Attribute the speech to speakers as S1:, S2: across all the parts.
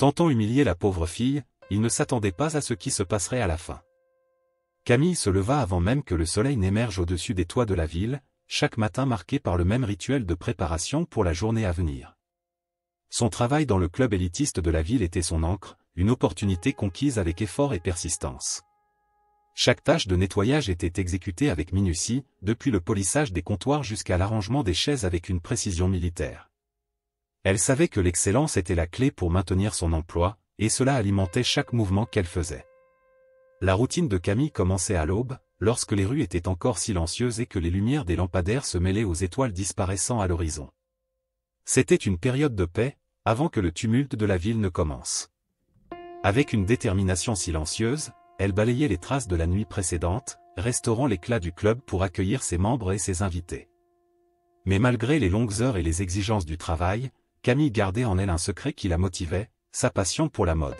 S1: Tentant humilier la pauvre fille, il ne s'attendait pas à ce qui se passerait à la fin. Camille se leva avant même que le soleil n'émerge au-dessus des toits de la ville, chaque matin marqué par le même rituel de préparation pour la journée à venir. Son travail dans le club élitiste de la ville était son encre, une opportunité conquise avec effort et persistance. Chaque tâche de nettoyage était exécutée avec minutie, depuis le polissage des comptoirs jusqu'à l'arrangement des chaises avec une précision militaire. Elle savait que l'excellence était la clé pour maintenir son emploi, et cela alimentait chaque mouvement qu'elle faisait. La routine de Camille commençait à l'aube, lorsque les rues étaient encore silencieuses et que les lumières des lampadaires se mêlaient aux étoiles disparaissant à l'horizon. C'était une période de paix, avant que le tumulte de la ville ne commence. Avec une détermination silencieuse, elle balayait les traces de la nuit précédente, restaurant l'éclat du club pour accueillir ses membres et ses invités. Mais malgré les longues heures et les exigences du travail, Camille gardait en elle un secret qui la motivait, sa passion pour la mode.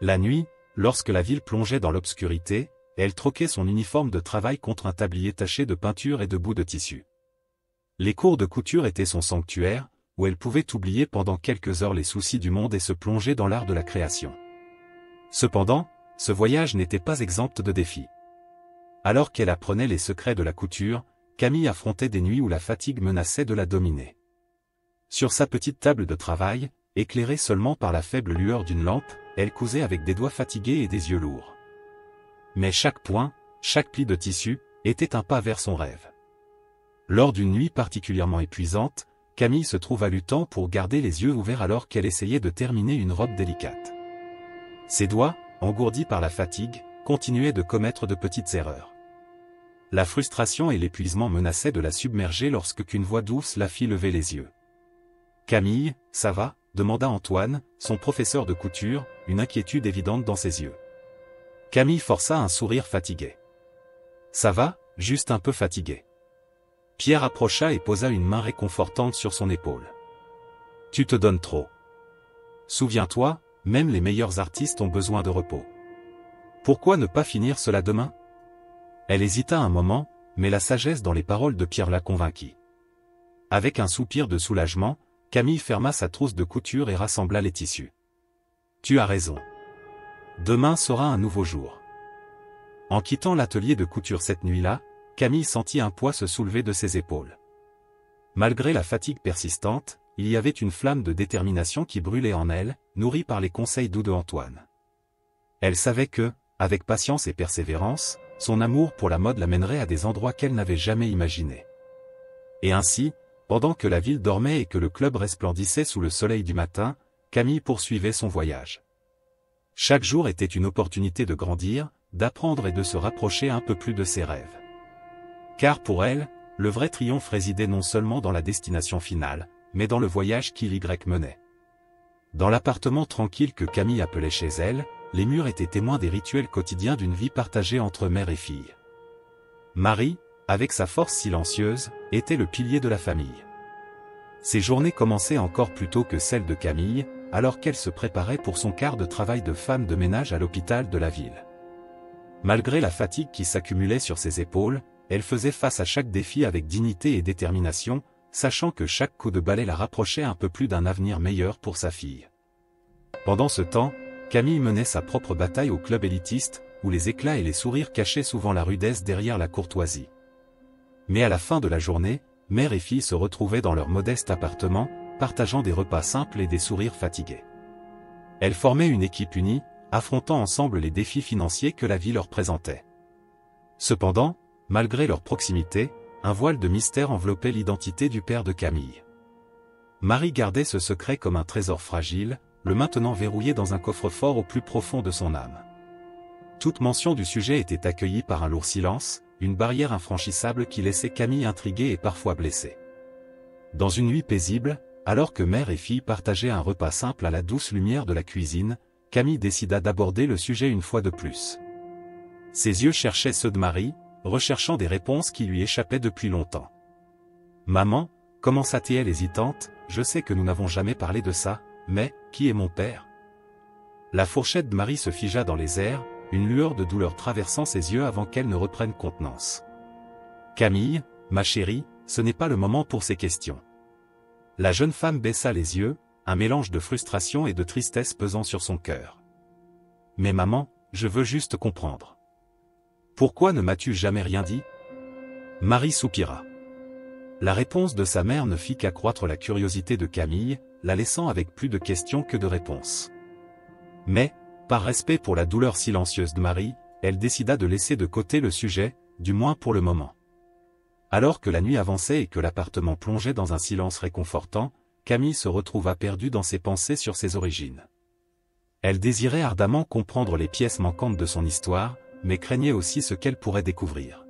S1: La nuit, lorsque la ville plongeait dans l'obscurité, elle troquait son uniforme de travail contre un tablier taché de peinture et de bouts de tissu. Les cours de couture étaient son sanctuaire, où elle pouvait oublier pendant quelques heures les soucis du monde et se plonger dans l'art de la création. Cependant, ce voyage n'était pas exempt de défis. Alors qu'elle apprenait les secrets de la couture, Camille affrontait des nuits où la fatigue menaçait de la dominer. Sur sa petite table de travail, éclairée seulement par la faible lueur d'une lampe, elle cousait avec des doigts fatigués et des yeux lourds. Mais chaque point, chaque pli de tissu, était un pas vers son rêve. Lors d'une nuit particulièrement épuisante, Camille se trouva luttant pour garder les yeux ouverts alors qu'elle essayait de terminer une robe délicate. Ses doigts, engourdis par la fatigue, continuaient de commettre de petites erreurs. La frustration et l'épuisement menaçaient de la submerger lorsqu'une voix douce la fit lever les yeux. « Camille, ça va ?» demanda Antoine, son professeur de couture, une inquiétude évidente dans ses yeux. Camille força un sourire fatigué. « Ça va, juste un peu fatigué. » Pierre approcha et posa une main réconfortante sur son épaule. « Tu te donnes trop. Souviens-toi, même les meilleurs artistes ont besoin de repos. Pourquoi ne pas finir cela demain ?» Elle hésita un moment, mais la sagesse dans les paroles de Pierre la convainquit. Avec un soupir de soulagement, Camille ferma sa trousse de couture et rassembla les tissus. « Tu as raison. Demain sera un nouveau jour. » En quittant l'atelier de couture cette nuit-là, Camille sentit un poids se soulever de ses épaules. Malgré la fatigue persistante, il y avait une flamme de détermination qui brûlait en elle, nourrie par les conseils doux de Antoine. Elle savait que, avec patience et persévérance, son amour pour la mode l'amènerait à des endroits qu'elle n'avait jamais imaginés. Et ainsi, pendant que la ville dormait et que le club resplendissait sous le soleil du matin, Camille poursuivait son voyage. Chaque jour était une opportunité de grandir, d'apprendre et de se rapprocher un peu plus de ses rêves. Car pour elle, le vrai triomphe résidait non seulement dans la destination finale, mais dans le voyage qu'il y menait. Dans l'appartement tranquille que Camille appelait chez elle, les murs étaient témoins des rituels quotidiens d'une vie partagée entre mère et fille. Marie, avec sa force silencieuse, était le pilier de la famille. Ses journées commençaient encore plus tôt que celles de Camille, alors qu'elle se préparait pour son quart de travail de femme de ménage à l'hôpital de la ville. Malgré la fatigue qui s'accumulait sur ses épaules, elle faisait face à chaque défi avec dignité et détermination, sachant que chaque coup de balai la rapprochait un peu plus d'un avenir meilleur pour sa fille. Pendant ce temps, Camille menait sa propre bataille au club élitiste, où les éclats et les sourires cachaient souvent la rudesse derrière la courtoisie. Mais à la fin de la journée, mère et fille se retrouvaient dans leur modeste appartement, partageant des repas simples et des sourires fatigués. Elles formaient une équipe unie, affrontant ensemble les défis financiers que la vie leur présentait. Cependant, malgré leur proximité, un voile de mystère enveloppait l'identité du père de Camille. Marie gardait ce secret comme un trésor fragile, le maintenant verrouillé dans un coffre-fort au plus profond de son âme. Toute mention du sujet était accueillie par un lourd silence, une barrière infranchissable qui laissait Camille intriguée et parfois blessée. Dans une nuit paisible, alors que mère et fille partageaient un repas simple à la douce lumière de la cuisine, Camille décida d'aborder le sujet une fois de plus. Ses yeux cherchaient ceux de Marie, recherchant des réponses qui lui échappaient depuis longtemps. « Maman » commença-t-elle hésitante, « je sais que nous n'avons jamais parlé de ça, mais, qui est mon père ?» La fourchette de Marie se figea dans les airs, une lueur de douleur traversant ses yeux avant qu'elle ne reprenne contenance. « Camille, ma chérie, ce n'est pas le moment pour ces questions. » La jeune femme baissa les yeux, un mélange de frustration et de tristesse pesant sur son cœur. « Mais maman, je veux juste comprendre. Pourquoi ne m'as-tu jamais rien dit ?» Marie soupira. La réponse de sa mère ne fit qu'accroître la curiosité de Camille, la laissant avec plus de questions que de réponses. Mais, par respect pour la douleur silencieuse de Marie, elle décida de laisser de côté le sujet, du moins pour le moment. Alors que la nuit avançait et que l'appartement plongeait dans un silence réconfortant, Camille se retrouva perdue dans ses pensées sur ses origines. Elle désirait ardemment comprendre les pièces manquantes de son histoire, mais craignait aussi ce qu'elle pourrait découvrir.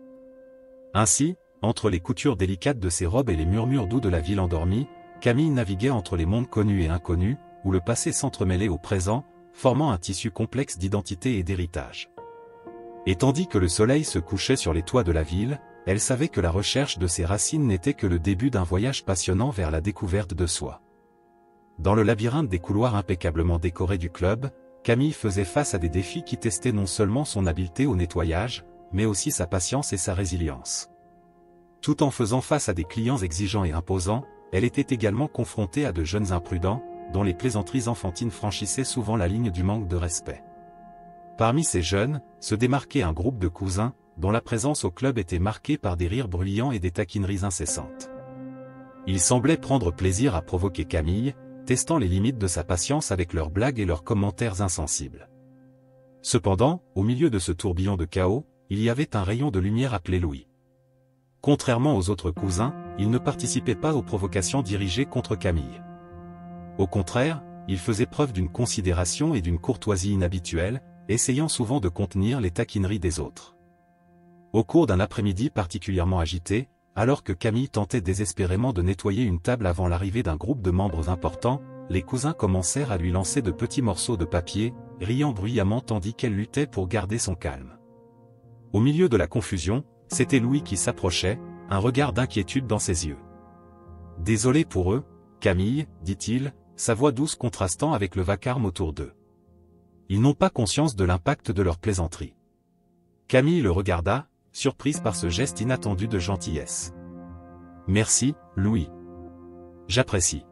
S1: Ainsi, entre les coutures délicates de ses robes et les murmures doux de la ville endormie, Camille naviguait entre les mondes connus et inconnus, où le passé s'entremêlait au présent, formant un tissu complexe d'identité et d'héritage. Et tandis que le soleil se couchait sur les toits de la ville, elle savait que la recherche de ses racines n'était que le début d'un voyage passionnant vers la découverte de soi. Dans le labyrinthe des couloirs impeccablement décorés du club, Camille faisait face à des défis qui testaient non seulement son habileté au nettoyage, mais aussi sa patience et sa résilience. Tout en faisant face à des clients exigeants et imposants, elle était également confrontée à de jeunes imprudents, dont les plaisanteries enfantines franchissaient souvent la ligne du manque de respect. Parmi ces jeunes, se démarquait un groupe de cousins, dont la présence au club était marquée par des rires bruyants et des taquineries incessantes. Ils semblaient prendre plaisir à provoquer Camille, testant les limites de sa patience avec leurs blagues et leurs commentaires insensibles. Cependant, au milieu de ce tourbillon de chaos, il y avait un rayon de lumière appelé Louis. Contrairement aux autres cousins, il ne participait pas aux provocations dirigées contre Camille. Au contraire, il faisait preuve d'une considération et d'une courtoisie inhabituelles, essayant souvent de contenir les taquineries des autres. Au cours d'un après-midi particulièrement agité, alors que Camille tentait désespérément de nettoyer une table avant l'arrivée d'un groupe de membres importants, les cousins commencèrent à lui lancer de petits morceaux de papier, riant bruyamment tandis qu'elle luttait pour garder son calme. Au milieu de la confusion, c'était Louis qui s'approchait, un regard d'inquiétude dans ses yeux. « Désolé pour eux, Camille, dit-il, sa voix douce contrastant avec le vacarme autour d'eux. Ils n'ont pas conscience de l'impact de leur plaisanterie. » Camille le regarda, surprise par ce geste inattendu de gentillesse. « Merci, Louis. J'apprécie. »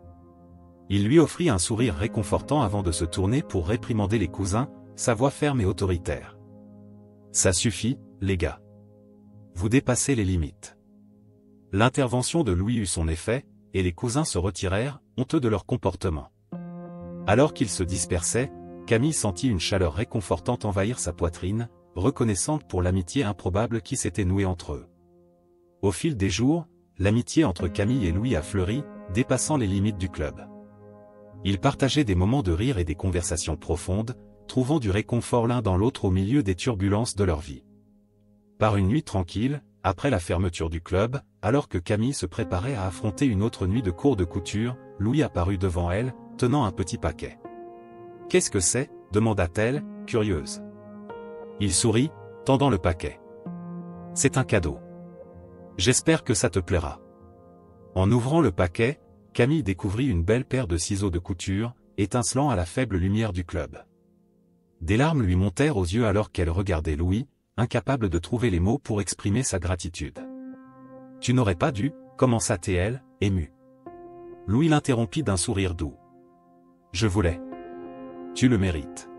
S1: Il lui offrit un sourire réconfortant avant de se tourner pour réprimander les cousins, sa voix ferme et autoritaire. « Ça suffit, les gars. Vous dépassez les limites. » L'intervention de Louis eut son effet, et les cousins se retirèrent, honteux de leur comportement. Alors qu'ils se dispersaient, Camille sentit une chaleur réconfortante envahir sa poitrine, reconnaissante pour l'amitié improbable qui s'était nouée entre eux. Au fil des jours, l'amitié entre Camille et Louis a fleuri, dépassant les limites du club. Ils partageaient des moments de rire et des conversations profondes, trouvant du réconfort l'un dans l'autre au milieu des turbulences de leur vie. Par une nuit tranquille, après la fermeture du club, alors que Camille se préparait à affronter une autre nuit de cours de couture, Louis apparut devant elle, tenant un petit paquet. « Qu'est-ce que c'est » demanda-t-elle, curieuse. Il sourit, tendant le paquet. « C'est un cadeau. J'espère que ça te plaira. » En ouvrant le paquet, Camille découvrit une belle paire de ciseaux de couture, étincelant à la faible lumière du club. Des larmes lui montèrent aux yeux alors qu'elle regardait Louis, incapable de trouver les mots pour exprimer sa gratitude. « Tu n'aurais pas dû » commença-t-elle, émue. Louis l'interrompit d'un sourire doux. « Je voulais. Tu le mérites. »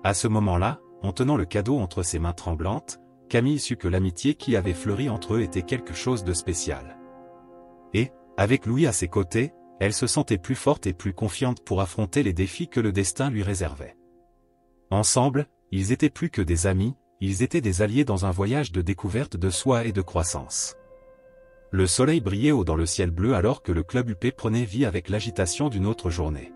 S1: À ce moment-là, en tenant le cadeau entre ses mains tremblantes, Camille sut que l'amitié qui avait fleuri entre eux était quelque chose de spécial. Et, avec Louis à ses côtés, elle se sentait plus forte et plus confiante pour affronter les défis que le destin lui réservait. Ensemble, ils étaient plus que des amis, ils étaient des alliés dans un voyage de découverte de soi et de croissance. Le soleil brillait haut dans le ciel bleu alors que le club UP prenait vie avec l'agitation d'une autre journée.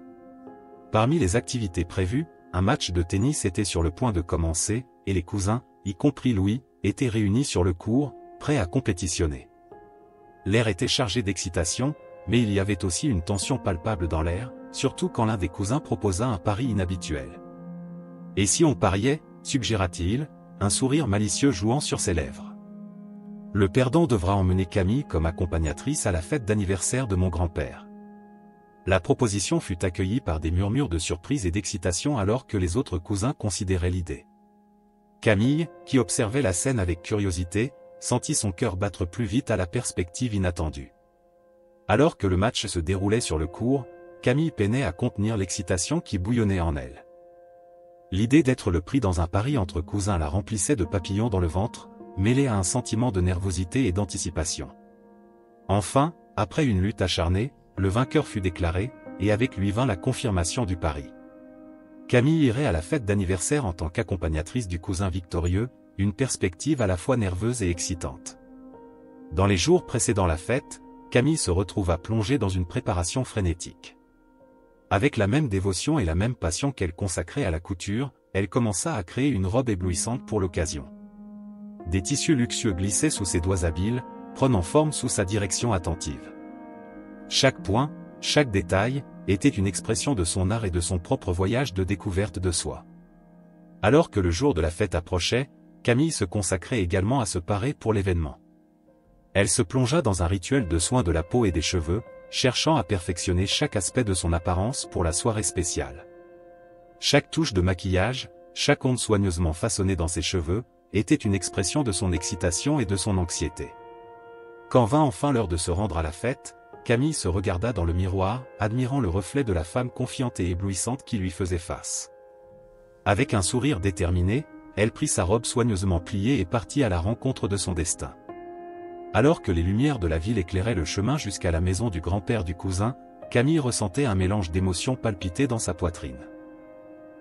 S1: Parmi les activités prévues, un match de tennis était sur le point de commencer, et les cousins, y compris Louis, étaient réunis sur le court, prêts à compétitionner. L'air était chargé d'excitation, mais il y avait aussi une tension palpable dans l'air, surtout quand l'un des cousins proposa un pari inhabituel. « Et si on pariait » suggéra-t-il, un sourire malicieux jouant sur ses lèvres. « Le perdant devra emmener Camille comme accompagnatrice à la fête d'anniversaire de mon grand-père. » La proposition fut accueillie par des murmures de surprise et d'excitation alors que les autres cousins considéraient l'idée. Camille, qui observait la scène avec curiosité, sentit son cœur battre plus vite à la perspective inattendue. Alors que le match se déroulait sur le court, Camille peinait à contenir l'excitation qui bouillonnait en elle. L'idée d'être le pris dans un pari entre cousins la remplissait de papillons dans le ventre, mêlée à un sentiment de nervosité et d'anticipation. Enfin, après une lutte acharnée, le vainqueur fut déclaré, et avec lui vint la confirmation du pari. Camille irait à la fête d'anniversaire en tant qu'accompagnatrice du cousin victorieux, une perspective à la fois nerveuse et excitante. Dans les jours précédant la fête, Camille se retrouva plongée dans une préparation frénétique. Avec la même dévotion et la même passion qu'elle consacrait à la couture, elle commença à créer une robe éblouissante pour l'occasion. Des tissus luxueux glissaient sous ses doigts habiles, prenant forme sous sa direction attentive. Chaque point, chaque détail, était une expression de son art et de son propre voyage de découverte de soi. Alors que le jour de la fête approchait, Camille se consacrait également à se parer pour l'événement. Elle se plongea dans un rituel de soins de la peau et des cheveux, cherchant à perfectionner chaque aspect de son apparence pour la soirée spéciale. Chaque touche de maquillage, chaque onde soigneusement façonnée dans ses cheveux, était une expression de son excitation et de son anxiété. Quand vint enfin l'heure de se rendre à la fête, Camille se regarda dans le miroir, admirant le reflet de la femme confiante et éblouissante qui lui faisait face. Avec un sourire déterminé, elle prit sa robe soigneusement pliée et partit à la rencontre de son destin. Alors que les lumières de la ville éclairaient le chemin jusqu'à la maison du grand-père du cousin, Camille ressentait un mélange d'émotions palpiter dans sa poitrine.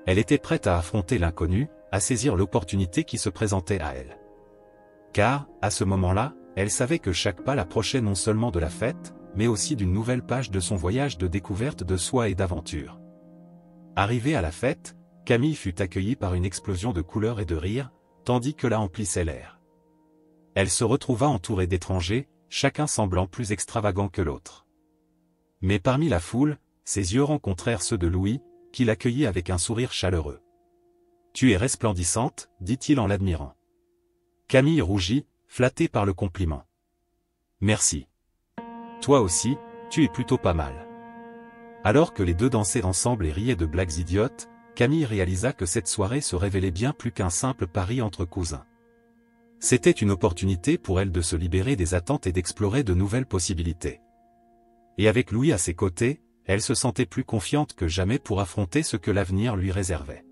S1: Elle était prête à affronter l'inconnu, à saisir l'opportunité qui se présentait à elle. Car, à ce moment-là, elle savait que chaque pas l'approchait non seulement de la fête, mais aussi d'une nouvelle page de son voyage de découverte de soi et d'aventure. Arrivée à la fête, Camille fut accueillie par une explosion de couleurs et de rires, tandis que la emplissait l'air. Elle se retrouva entourée d'étrangers, chacun semblant plus extravagant que l'autre. Mais parmi la foule, ses yeux rencontrèrent ceux de Louis, qui l'accueillit avec un sourire chaleureux. « Tu es resplendissante, dit-il en l'admirant. Camille rougit, flattée par le compliment. « Merci. Toi aussi, tu es plutôt pas mal. » Alors que les deux dansaient ensemble et riaient de blagues idiotes, Camille réalisa que cette soirée se révélait bien plus qu'un simple pari entre cousins. C'était une opportunité pour elle de se libérer des attentes et d'explorer de nouvelles possibilités. Et avec Louis à ses côtés, elle se sentait plus confiante que jamais pour affronter ce que l'avenir lui réservait.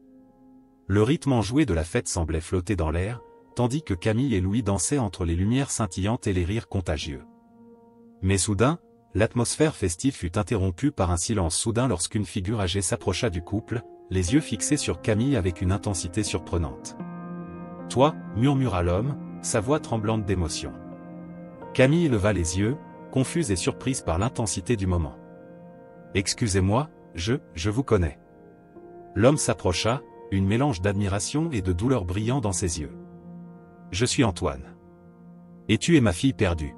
S1: Le rythme enjoué de la fête semblait flotter dans l'air, tandis que Camille et Louis dansaient entre les lumières scintillantes et les rires contagieux. Mais soudain, l'atmosphère festive fut interrompue par un silence soudain lorsqu'une figure âgée s'approcha du couple, les yeux fixés sur Camille avec une intensité surprenante. « Toi » murmura l'homme, sa voix tremblante d'émotion. Camille leva les yeux, confuse et surprise par l'intensité du moment. « Excusez-moi, je vous connais. » L'homme s'approcha, une mélange d'admiration et de douleur brillant dans ses yeux. « Je suis Antoine. Et tu es ma fille perdue. »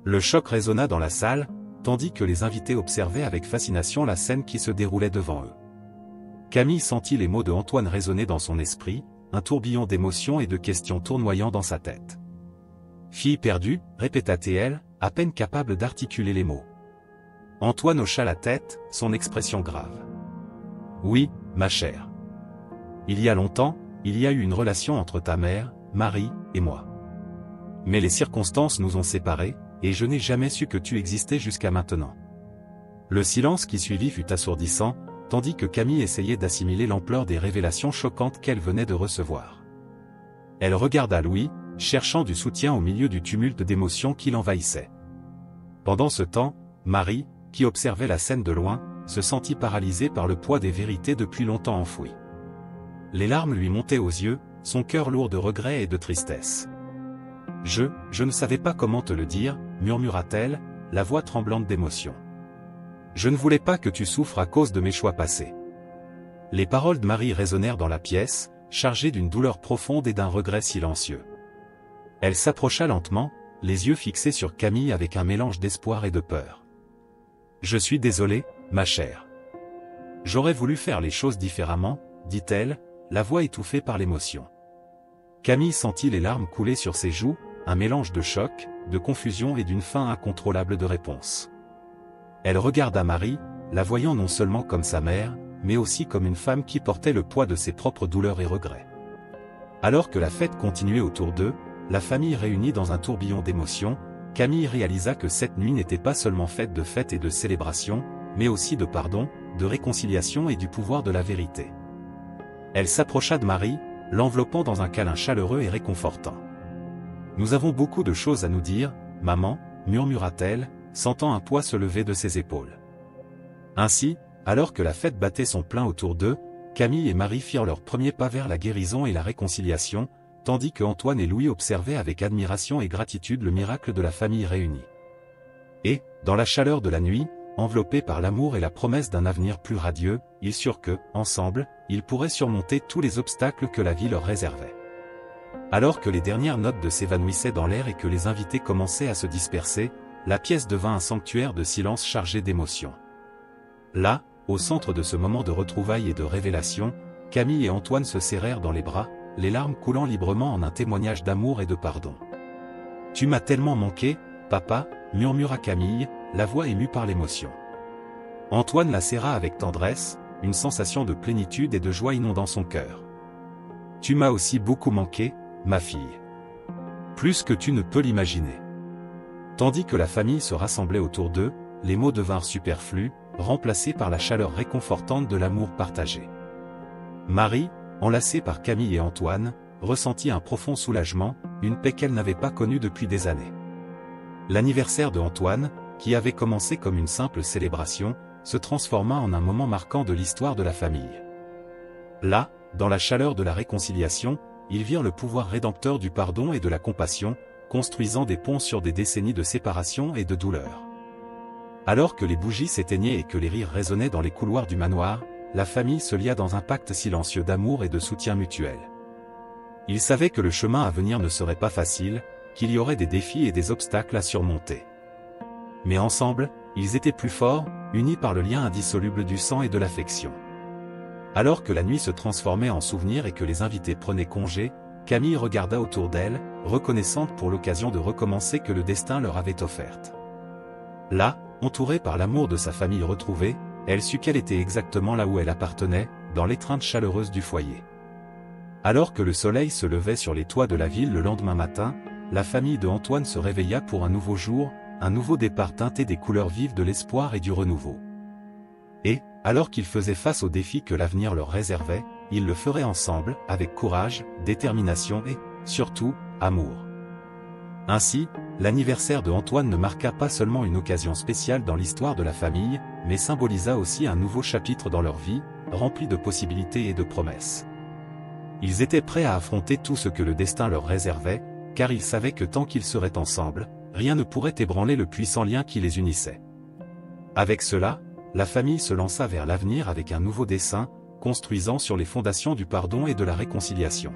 S1: Le choc résonna dans la salle, tandis que les invités observaient avec fascination la scène qui se déroulait devant eux. Camille sentit les mots de Antoine résonner dans son esprit, un tourbillon d'émotions et de questions tournoyant dans sa tête. « Fille perdue » répéta-t-elle, à peine capable d'articuler les mots. Antoine hocha la tête, son expression grave. « Oui, ma chère. Il y a longtemps, il y a eu une relation entre ta mère, Marie, et moi. Mais les circonstances nous ont séparés, et je n'ai jamais su que tu existais jusqu'à maintenant. » Le silence qui suivit fut assourdissant, tandis que Camille essayait d'assimiler l'ampleur des révélations choquantes qu'elle venait de recevoir. Elle regarda Louis, cherchant du soutien au milieu du tumulte d'émotions qui l'envahissait. Pendant ce temps, Marie, qui observait la scène de loin, se sentit paralysée par le poids des vérités depuis longtemps enfouies. Les larmes lui montaient aux yeux, son cœur lourd de regrets et de tristesse. « Je ne savais pas comment te le dire, » murmura-t-elle, la voix tremblante d'émotion. « Je ne voulais pas que tu souffres à cause de mes choix passés. » Les paroles de Marie résonnèrent dans la pièce, chargées d'une douleur profonde et d'un regret silencieux. Elle s'approcha lentement, les yeux fixés sur Camille avec un mélange d'espoir et de peur. « Je suis désolée, ma chère. J'aurais voulu faire les choses différemment, » dit-elle, la voix étouffée par l'émotion. Camille sentit les larmes couler sur ses joues, un mélange de choc, de confusion et d'une faim incontrôlable de réponse. Elle regarda Marie, la voyant non seulement comme sa mère, mais aussi comme une femme qui portait le poids de ses propres douleurs et regrets. Alors que la fête continuait autour d'eux, la famille réunie dans un tourbillon d'émotions, Camille réalisa que cette nuit n'était pas seulement faite de fêtes et de célébrations, mais aussi de pardon, de réconciliation et du pouvoir de la vérité. Elle s'approcha de Marie, l'enveloppant dans un câlin chaleureux et réconfortant. « Nous avons beaucoup de choses à nous dire, maman, » murmura-t-elle, sentant un poids se lever de ses épaules. Ainsi, alors que la fête battait son plein autour d'eux, Camille et Marie firent leurs premiers pas vers la guérison et la réconciliation, tandis que Antoine et Louis observaient avec admiration et gratitude le miracle de la famille réunie. Et, dans la chaleur de la nuit, enveloppés par l'amour et la promesse d'un avenir plus radieux, ils surent que, ensemble, ils pourraient surmonter tous les obstacles que la vie leur réservait. Alors que les dernières notes de s'évanouissaient dans l'air et que les invités commençaient à se disperser, la pièce devint un sanctuaire de silence chargé d'émotions. Là, au centre de ce moment de retrouvailles et de révélation, Camille et Antoine se serrèrent dans les bras, les larmes coulant librement en un témoignage d'amour et de pardon. « Tu m'as tellement manqué, papa » murmura Camille, la voix émue par l'émotion. Antoine la serra avec tendresse, une sensation de plénitude et de joie inondant son cœur. « Tu m'as aussi beaucoup manqué, ma fille. Plus que tu ne peux l'imaginer. » Tandis que la famille se rassemblait autour d'eux, les mots devinrent superflus, remplacés par la chaleur réconfortante de l'amour partagé. Marie, enlacée par Camille et Antoine, ressentit un profond soulagement, une paix qu'elle n'avait pas connue depuis des années. L'anniversaire de Antoine, qui avait commencé comme une simple célébration, se transforma en un moment marquant de l'histoire de la famille. Là, dans la chaleur de la réconciliation, ils virent le pouvoir rédempteur du pardon et de la compassion, construisant des ponts sur des décennies de séparation et de douleur. Alors que les bougies s'éteignaient et que les rires résonnaient dans les couloirs du manoir, la famille se lia dans un pacte silencieux d'amour et de soutien mutuel. Ils savaient que le chemin à venir ne serait pas facile, qu'il y aurait des défis et des obstacles à surmonter. Mais ensemble, ils étaient plus forts, unis par le lien indissoluble du sang et de l'affection. Alors que la nuit se transformait en souvenir et que les invités prenaient congé, Camille regarda autour d'elle, reconnaissante pour l'occasion de recommencer que le destin leur avait offerte. Là, entourée par l'amour de sa famille retrouvée, elle sut qu'elle était exactement là où elle appartenait, dans l'étreinte chaleureuse du foyer. Alors que le soleil se levait sur les toits de la ville le lendemain matin, la famille de Antoine se réveilla pour un nouveau jour, un nouveau départ teinté des couleurs vives de l'espoir et du renouveau. Et, alors qu'ils faisaient face aux défis que l'avenir leur réservait, ils le feraient ensemble, avec courage, détermination et, surtout, amour. Ainsi, l'anniversaire de Antoine ne marqua pas seulement une occasion spéciale dans l'histoire de la famille, mais symbolisa aussi un nouveau chapitre dans leur vie, rempli de possibilités et de promesses. Ils étaient prêts à affronter tout ce que le destin leur réservait, car ils savaient que tant qu'ils seraient ensemble, rien ne pourrait ébranler le puissant lien qui les unissait. Avec cela, la famille se lança vers l'avenir avec un nouveau dessein, construisant sur les fondations du pardon et de la réconciliation.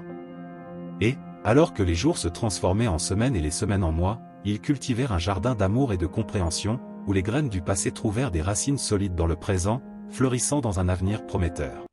S1: Et, alors que les jours se transformaient en semaines et les semaines en mois, ils cultivèrent un jardin d'amour et de compréhension, où les graines du passé trouvèrent des racines solides dans le présent, fleurissant dans un avenir prometteur.